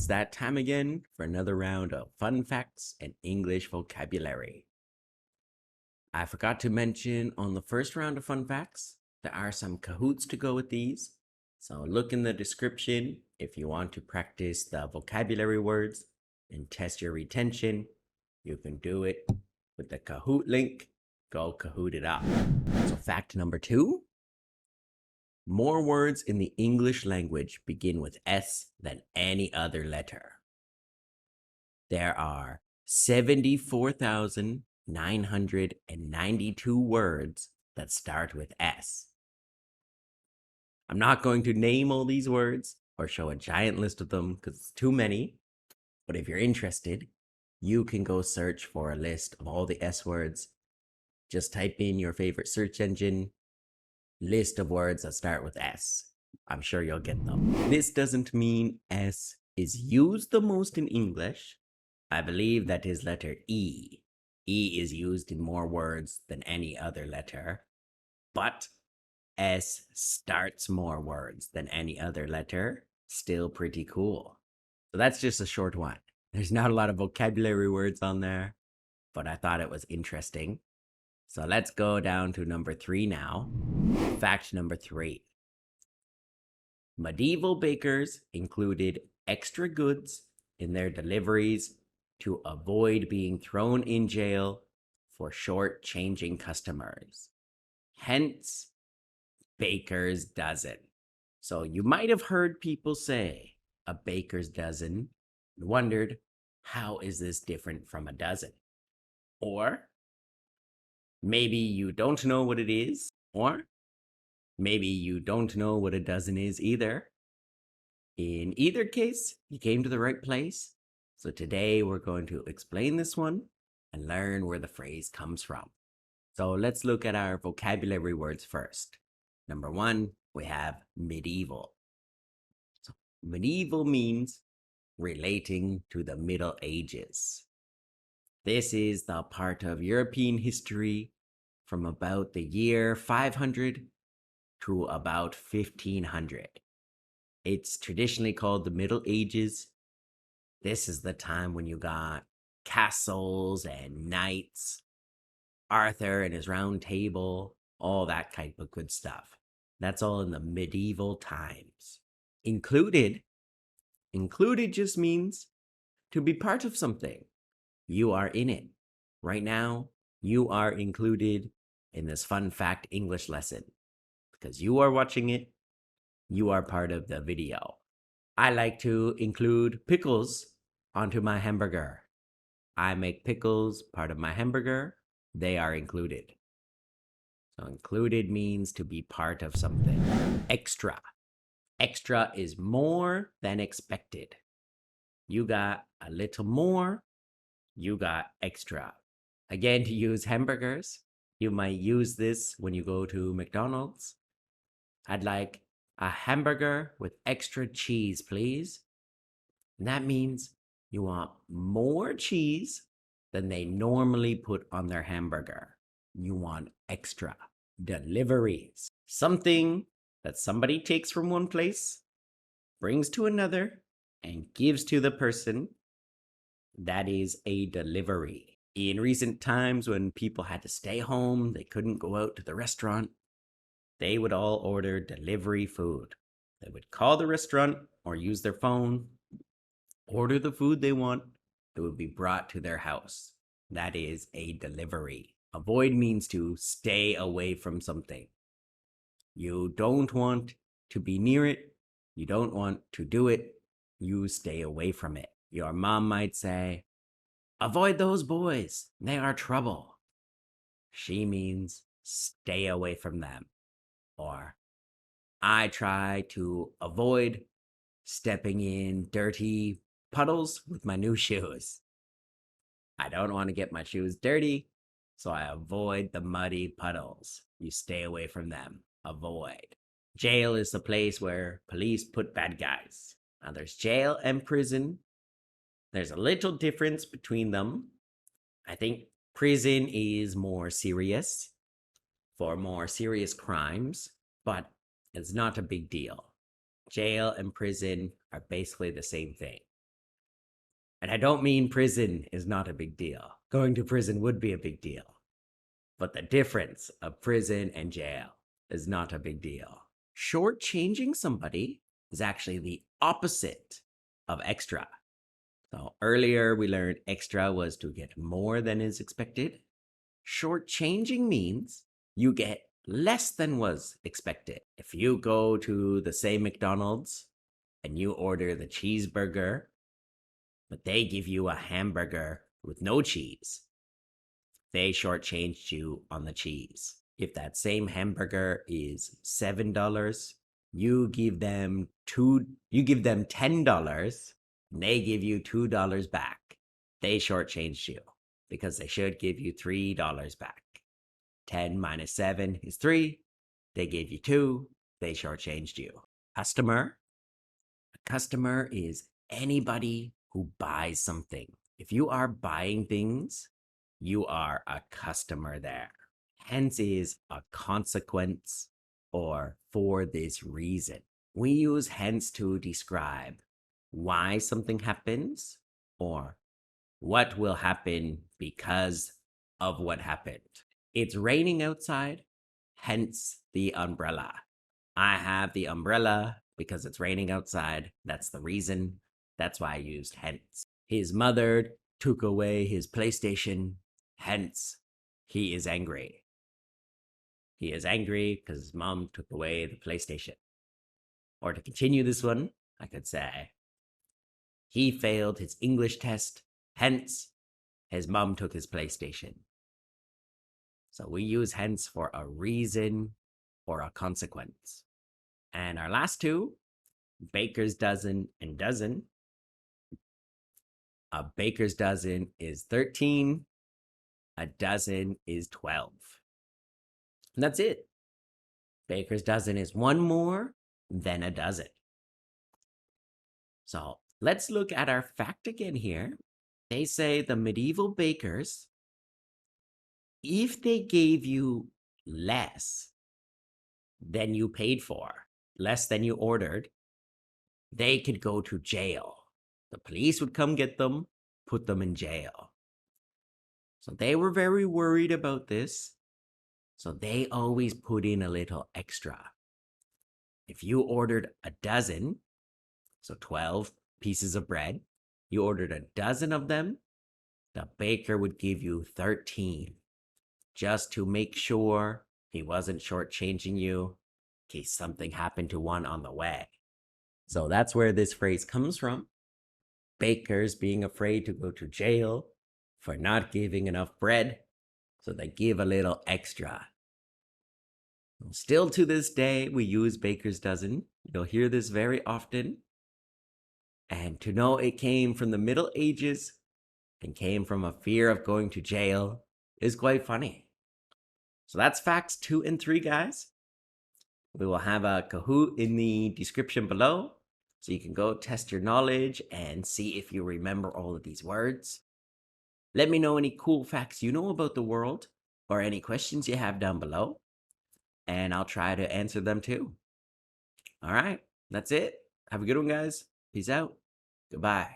It's that time again for another round of fun facts and English vocabulary. I forgot to mention on the first round of fun facts, there are some Kahoots to go with these. So look in the description if you want to practice the vocabulary words and test your retention. You can do it with the Kahoot link. Go Kahoot it up. So fact number 2. More words in the English language begin with S than any other letter. There are 74,992 words that start with S. I'm not going to name all these words or show a giant list of them because it's too many. But if you're interested, you can go search for a list of all the S words. Just type in your favorite search engine, list of words that start with S. I'm sure you'll get them. This doesn't mean S is used the most in English. I believe that is letter E. E is used in more words than any other letter. But S starts more words than any other letter. Still pretty cool. So that's just a short one. There's not a lot of vocabulary words on there, but I thought it was interesting. So let's go down to number 3 now. Fact number 3. Medieval bakers included extra goods in their deliveries to avoid being thrown in jail for short-changing customers. Hence, baker's dozen. So you might have heard people say a baker's dozen and wondered, how is this different from a dozen? Or maybe you don't know what it is, or maybe you don't know what a dozen is either. In either case, you came to the right place. So today we're going to explain this one and learn where the phrase comes from. So let's look at our vocabulary words first. Number 1, we have medieval. So medieval means relating to the Middle Ages. This is the part of European history from about the year 500 to about 1500. It's traditionally called the Middle Ages. This is the time when you got castles and knights, Arthur and his round table, all that type of good stuff. That's all in the medieval times. Included just means to be part of something. You are in it. Right now, you are included in this fun fact English lesson. Because you are watching it, you are part of the video. I like to include pickles onto my hamburger. I make pickles part of my hamburger. They are included. So included means to be part of something. Extra. Extra is more than expected. You got a little more. You got extra. Again, to use hamburgers, you might use this when you go to McDonald's. I'd like a hamburger with extra cheese, please. And that means you want more cheese than they normally put on their hamburger. You want extra. Deliveries. Something that somebody takes from one place, brings to another, and gives to the person. That is a delivery. In recent times when people had to stay home, they couldn't go out to the restaurant, they would all order delivery food. They would call the restaurant or use their phone, order the food they want. It would be brought to their house. That is a delivery. Avoid means to stay away from something. You don't want to be near it. You don't want to do it. You stay away from it. Your mom might say, avoid those boys. They are trouble. She means stay away from them. Or I try to avoid stepping in dirty puddles with my new shoes. I don't want to get my shoes dirty, so I avoid the muddy puddles. You stay away from them. Avoid. Jail is the place where police put bad guys. Now there's jail and prison. There's a little difference between them. I think prison is more serious for more serious crimes, but it's not a big deal. Jail and prison are basically the same thing. And I don't mean prison is not a big deal. Going to prison would be a big deal. But the difference of prison and jail is not a big deal. Shortchanging somebody is actually the opposite of extra. So earlier we learned extra was to get more than is expected. Shortchanging means you get less than was expected. If you go to the same McDonald's and you order the cheeseburger, but they give you a hamburger with no cheese, they shortchanged you on the cheese. If that same hamburger is $7, you give them $10, and they give you $2 back. They shortchanged you because they should give you $3 back. 10 minus 7 is 3. They gave you 2. They shortchanged you. Customer. A customer is anybody who buys something. If you are buying things, you are a customer there. Hence is a consequence or for this reason. We use hence to describe why something happens or what will happen because of what happened. It's raining outside, hence the umbrella. I have the umbrella because it's raining outside. That's the reason. That's why I used hence. His mother took away his PlayStation, hence he is angry. He is angry because his mom took away the PlayStation. Or to continue this one, I could say, he failed his English test, hence his mom took his PlayStation. So we use hence for a reason or a consequence. And our last two, baker's dozen and dozen. A baker's dozen is 13. A dozen is 12. And that's it. Baker's dozen is one more than a dozen. So let's look at our fact again here. They say the medieval bakers, if they gave you less than you paid for, less than you ordered, they could go to jail. The police would come get them, put them in jail. So they were very worried about this. So they always put in a little extra. If you ordered a dozen, so 12 pieces of bread, you ordered a dozen of them, the baker would give you 13, just to make sure he wasn't shortchanging you in case something happened to one on the way. So that's where this phrase comes from. Bakers being afraid to go to jail for not giving enough bread, so they give a little extra. Still to this day, we use baker's dozen. You'll hear this very often. And to know it came from the Middle Ages and came from a fear of going to jail is quite funny. So that's facts 2 and 3, guys. We will have a Kahoot in the description below, so you can go test your knowledge and see if you remember all of these words. Let me know any cool facts you know about the world or any questions you have down below, and I'll try to answer them too. All right, that's it. Have a good one, guys. Peace out. Goodbye.